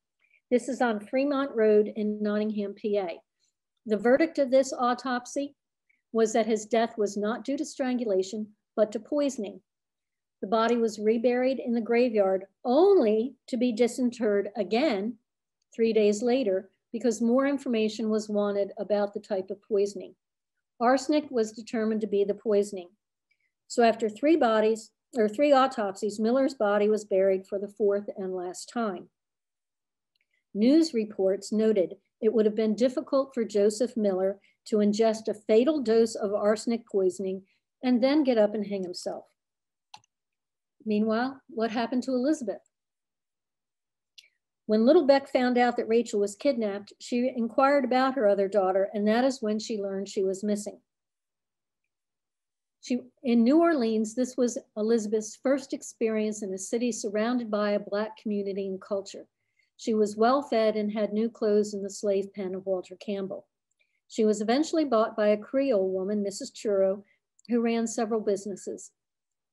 [SPEAKER 3] This is on Fremont Road in Nottingham, PA. The verdict of this autopsy was that his death was not due to strangulation, but to poisoning. The body was reburied in the graveyard only to be disinterred again 3 days later because more information was wanted about the type of poisoning. Arsenic was determined to be the poisoning. So after 3 bodies, autopsies, Miller's body was buried for the fourth and last time. News reports noted it would have been difficult for Joseph Miller to ingest a fatal dose of arsenic poisoning and then get up and hang himself. Meanwhile, what happened to Elizabeth? When little Beck found out that Rachel was kidnapped, she inquired about her other daughter, and that is when she learned she was missing. In New Orleans, this was Elizabeth's first experience in a city surrounded by a Black community and culture. She was well fed and had new clothes in the slave pen of Walter Campbell. She was eventually bought by a Creole woman, Mrs. Churro, who ran several businesses.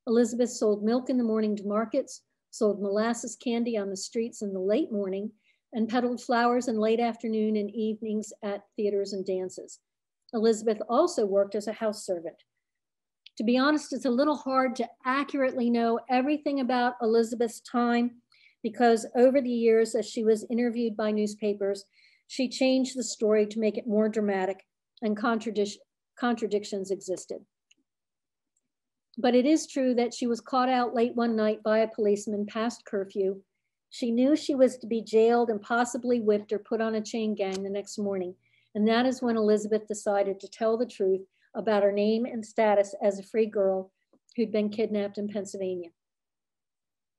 [SPEAKER 3] Elizabeth sold milk in the morning to markets, sold molasses candy on the streets in the late morning, and peddled flowers in late afternoon and evenings at theaters and dances. Elizabeth also worked as a house servant. To be honest, it's a little hard to accurately know everything about Elizabeth's time because over the years, as she was interviewed by newspapers, she changed the story to make it more dramatic, and contradictions existed. But it is true that she was caught out late one night by a policeman past curfew. She knew she was to be jailed and possibly whipped or put on a chain gang the next morning. And that is when Elizabeth decided to tell the truth about her name and status as a free girl who'd been kidnapped in Pennsylvania.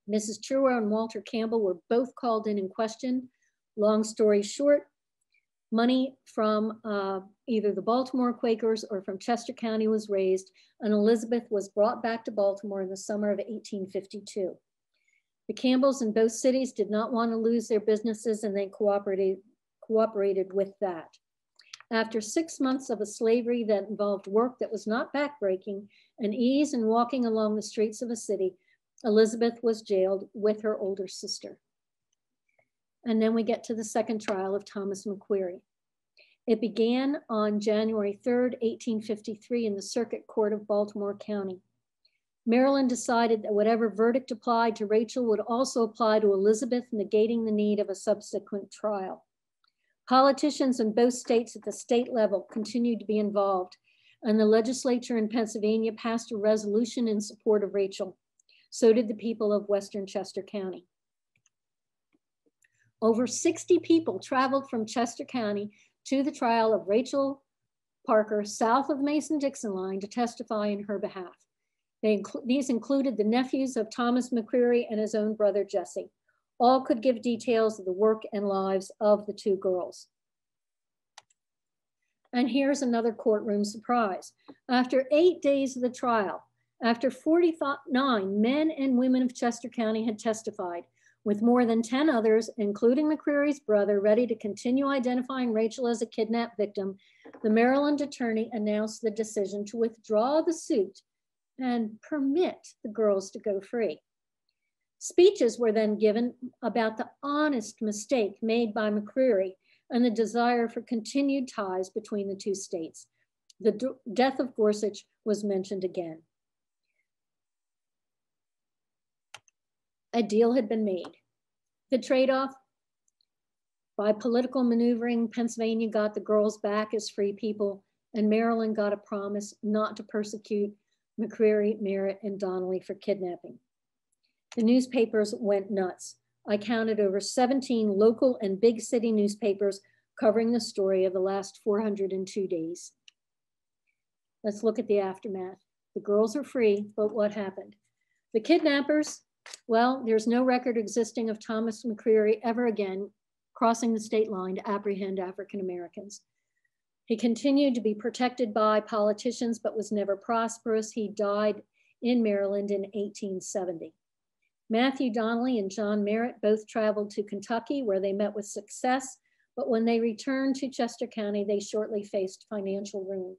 [SPEAKER 3] Mrs. Churro and Walter Campbell were both called in and questioned. Long story short, money from either the Baltimore Quakers or from Chester County was raised, and Elizabeth was brought back to Baltimore in the summer of 1852. The Campbells in both cities did not want to lose their businesses, and they cooperated with that. After 6 months of a slavery that involved work that was not backbreaking and ease in walking along the streets of a city, Elizabeth was jailed with her older sister. And then we get to the second trial of Thomas McQuarrie. It began on January 3rd, 1853 in the Circuit Court of Baltimore County. Maryland decided that whatever verdict applied to Rachel would also apply to Elizabeth, negating the need of a subsequent trial. Politicians in both states at the state level continued to be involved, and the legislature in Pennsylvania passed a resolution in support of Rachel. So did the people of Western Chester County. Over 60 people traveled from Chester County to the trial of Rachel Parker south of the Mason-Dixon line to testify in her behalf. These included the nephews of Thomas McQuarrie and his own brother, Jesse. All could give details of the work and lives of the two girls. And here's another courtroom surprise. After 8 days of the trial, after 49 men and women of Chester County had testified, with more than 10 others, including McQuarrie's brother, ready to continue identifying Rachel as a kidnapped victim, the Maryland attorney announced the decision to withdraw the suit and permit the girls to go free. Speeches were then given about the honest mistake made by McQuarrie and the desire for continued ties between the two states. The death of Gorsuch was mentioned again. A deal had been made. The trade-off, by political maneuvering, Pennsylvania got the girls back as free people, and Maryland got a promise not to persecute McQuarrie, Merritt, and Donnelly for kidnapping. The newspapers went nuts. I counted over 17 local and big city newspapers covering the story of the last 402 days. Let's look at the aftermath. The girls are free, but what happened? The kidnappers, well, there's no record existing of Thomas McQuarrie ever again crossing the state line to apprehend African Americans. He continued to be protected by politicians, but was never prosperous. He died in Maryland in 1870. Matthew Donnelly and John Merritt both traveled to Kentucky, where they met with success, but when they returned to Chester County, they shortly faced financial ruin.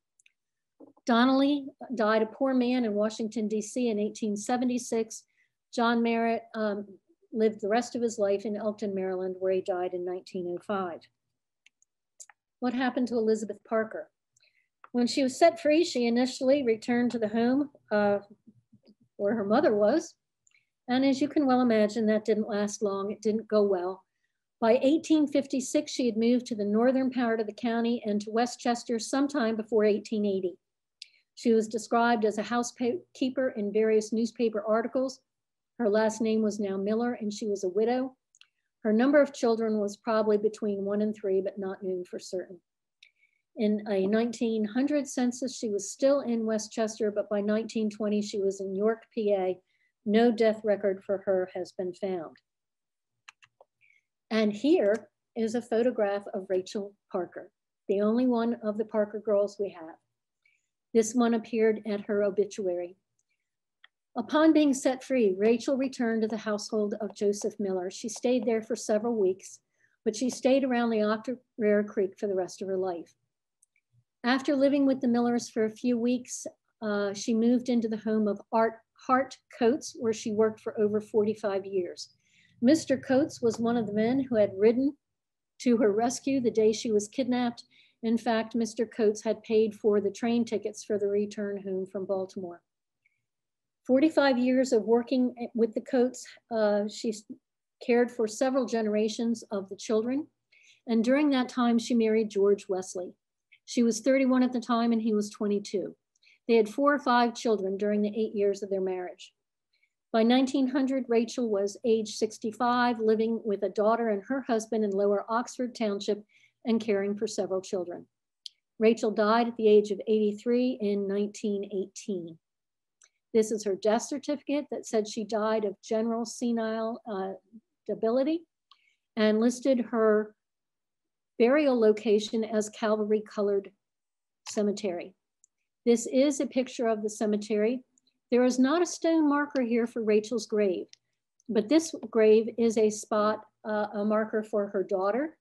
[SPEAKER 3] Donnelly died a poor man in Washington, D.C. in 1876. John Merritt lived the rest of his life in Elkton, Maryland, where he died in 1905. What happened to Elizabeth Parker? When she was set free, she initially returned to the home where her mother was. And as you can well imagine, that didn't last long. It didn't go well. By 1856, she had moved to the northern part of the county and to Westchester sometime before 1880. She was described as a housekeeper in various newspaper articles. Her last name was now Miller, and she was a widow. Her number of children was probably between 1 and 3, but not known for certain. In a 1900 census, she was still in Westchester, but by 1920, she was in York, PA. No death record for her has been found. And here is a photograph of Rachel Parker, the only one of the Parker girls we have. This one appeared at her obituary. Upon being set free, Rachel returned to the household of Joseph Miller. She stayed there for several weeks, but she stayed around the Octorara Creek for the rest of her life. After living with the Millers for a few weeks, she moved into the home of Hart Coates, where she worked for over 45 years. Mr. Coates was one of the men who had ridden to her rescue the day she was kidnapped. In fact, Mr. Coates had paid for the train tickets for the return home from Baltimore. 45 years of working with the Coates, she cared for several generations of the children. And during that time, she married George Wesley. She was 31 at the time and he was 22. They had 4 or 5 children during the 8 years of their marriage. By 1900, Rachel was age 65, living with a daughter and her husband in Lower Oxford Township and caring for several children. Rachel died at the age of 83 in 1918. This is her death certificate that said she died of general senile debility and listed her burial location as Calvary Colored Cemetery. This is a picture of the cemetery. There is not a stone marker here for Rachel's grave, but this grave is a spot, a marker for her daughter.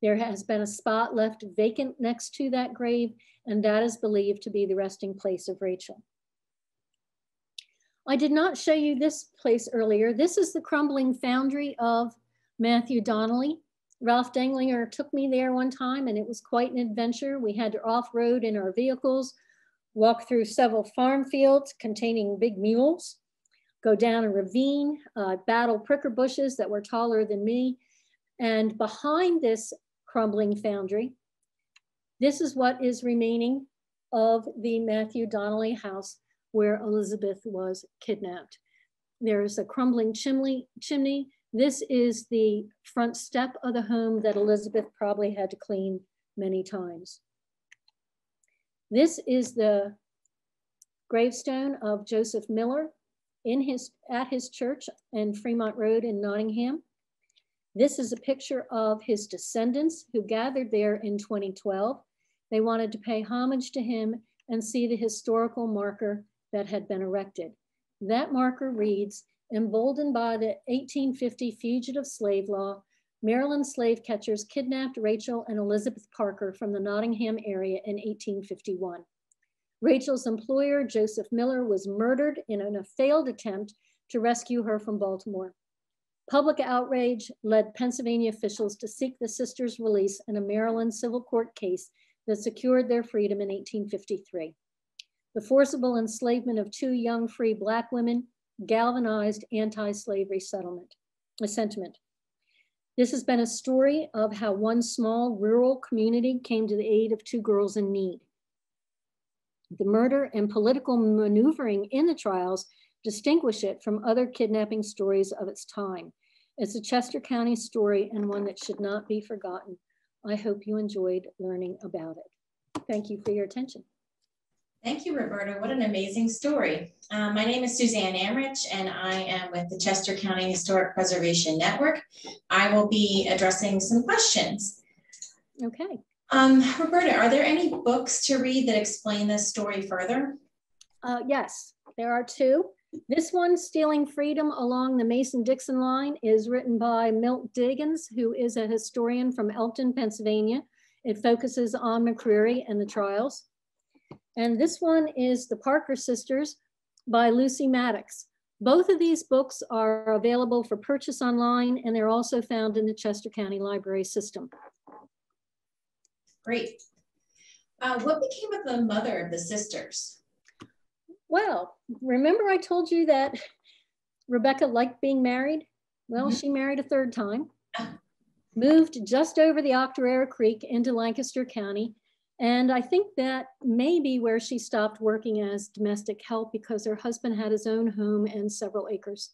[SPEAKER 3] There has been a spot left vacant next to that grave, and that is believed to be the resting place of Rachel. I did not show you this place earlier. This is the crumbling foundry of Matthew Donnelly. Ralph Denglinger took me there one time, and it was quite an adventure. We had to off-road in our vehicles, walk through several farm fields containing big mules, go down a ravine, battle pricker bushes that were taller than me. And behind this crumbling foundry, this is what is remaining of the Matthew Donnelly house where Elizabeth was kidnapped. There's a crumbling chimney. This is the front step of the home that Elizabeth probably had to clean many times. This is the gravestone of Joseph Miller at his church in Fremont Road in Nottingham. This is a picture of his descendants who gathered there in 2012. They wanted to pay homage to him and see the historical marker that had been erected. That marker reads, emboldened by the 1850 Fugitive Slave Law, Maryland slave catchers kidnapped Rachel and Elizabeth Parker from the Nottingham area in 1851. Rachel's employer, Joseph Miller, was murdered in a failed attempt to rescue her from Baltimore. Public outrage led Pennsylvania officials to seek the sisters' release in a Maryland civil court case that secured their freedom in 1853. The forcible enslavement of 2 young free Black women galvanized anti-slavery sentiment. This has been a story of how one small rural community came to the aid of 2 girls in need. The murder and political maneuvering in the trials distinguish it from other kidnapping stories of its time. It's a Chester County story and one that should not be forgotten. I hope you enjoyed learning about it. Thank you for your attention.
[SPEAKER 4] Thank you, Roberta. What an amazing story. My name is Suzanne Amrich, and I am with the Chester County Historic Preservation Network. I will be addressing some questions.
[SPEAKER 3] Okay.
[SPEAKER 4] Roberta, are there any books to read that explain this story further?
[SPEAKER 3] Yes, there are 2. This one, Stealing Freedom Along the Mason-Dixon Line, is written by Milt Diggins, who is a historian from Elkton, Pennsylvania. It focuses on McCreary and the trials. And this one is The Parker Sisters by Lucy Maddox. Both of these books are available for purchase online, and they're also found in the Chester County Library System.
[SPEAKER 4] Great. What became of the mother of the sisters?
[SPEAKER 3] Well, remember I told you that Rebecca liked being married? Well, she married a 3rd time, moved just over the Octorara Creek into Lancaster County, And I think that may be where she stopped working as domestic help because her husband had his own home and several acres.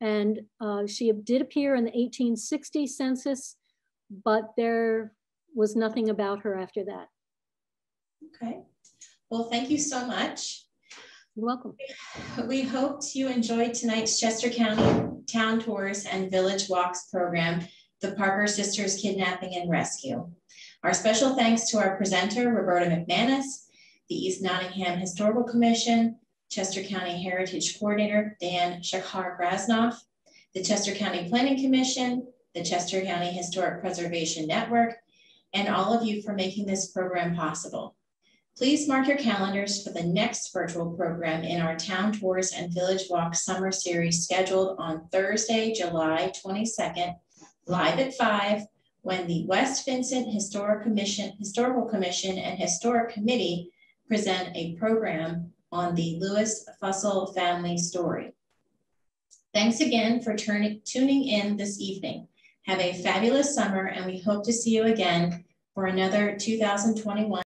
[SPEAKER 3] And she did appear in the 1860 census, but there was nothing about her after that.
[SPEAKER 4] Okay. Well, thank you so much.
[SPEAKER 3] You're welcome.
[SPEAKER 4] We hoped you enjoyed tonight's Chester County Town Tours and Village Walks program, the Parker Sisters Kidnapping and Rescue. Our special thanks to our presenter, Roberta McManus, the East Nottingham Historical Commission, Chester County Heritage Coordinator, Dan Shakhar-Krasnov, the Chester County Planning Commission, the Chester County Historic Preservation Network, and all of you for making this program possible. Please mark your calendars for the next virtual program in our Town Tours and Village Walk Summer Series scheduled on Thursday, July 22nd, live at 5, when the West Vincent Historical Commission and Historic Committee present a program on the Lewis Fussell family story. Thanks again for tuning in this evening. Have a fabulous summer, and we hope to see you again for another 2021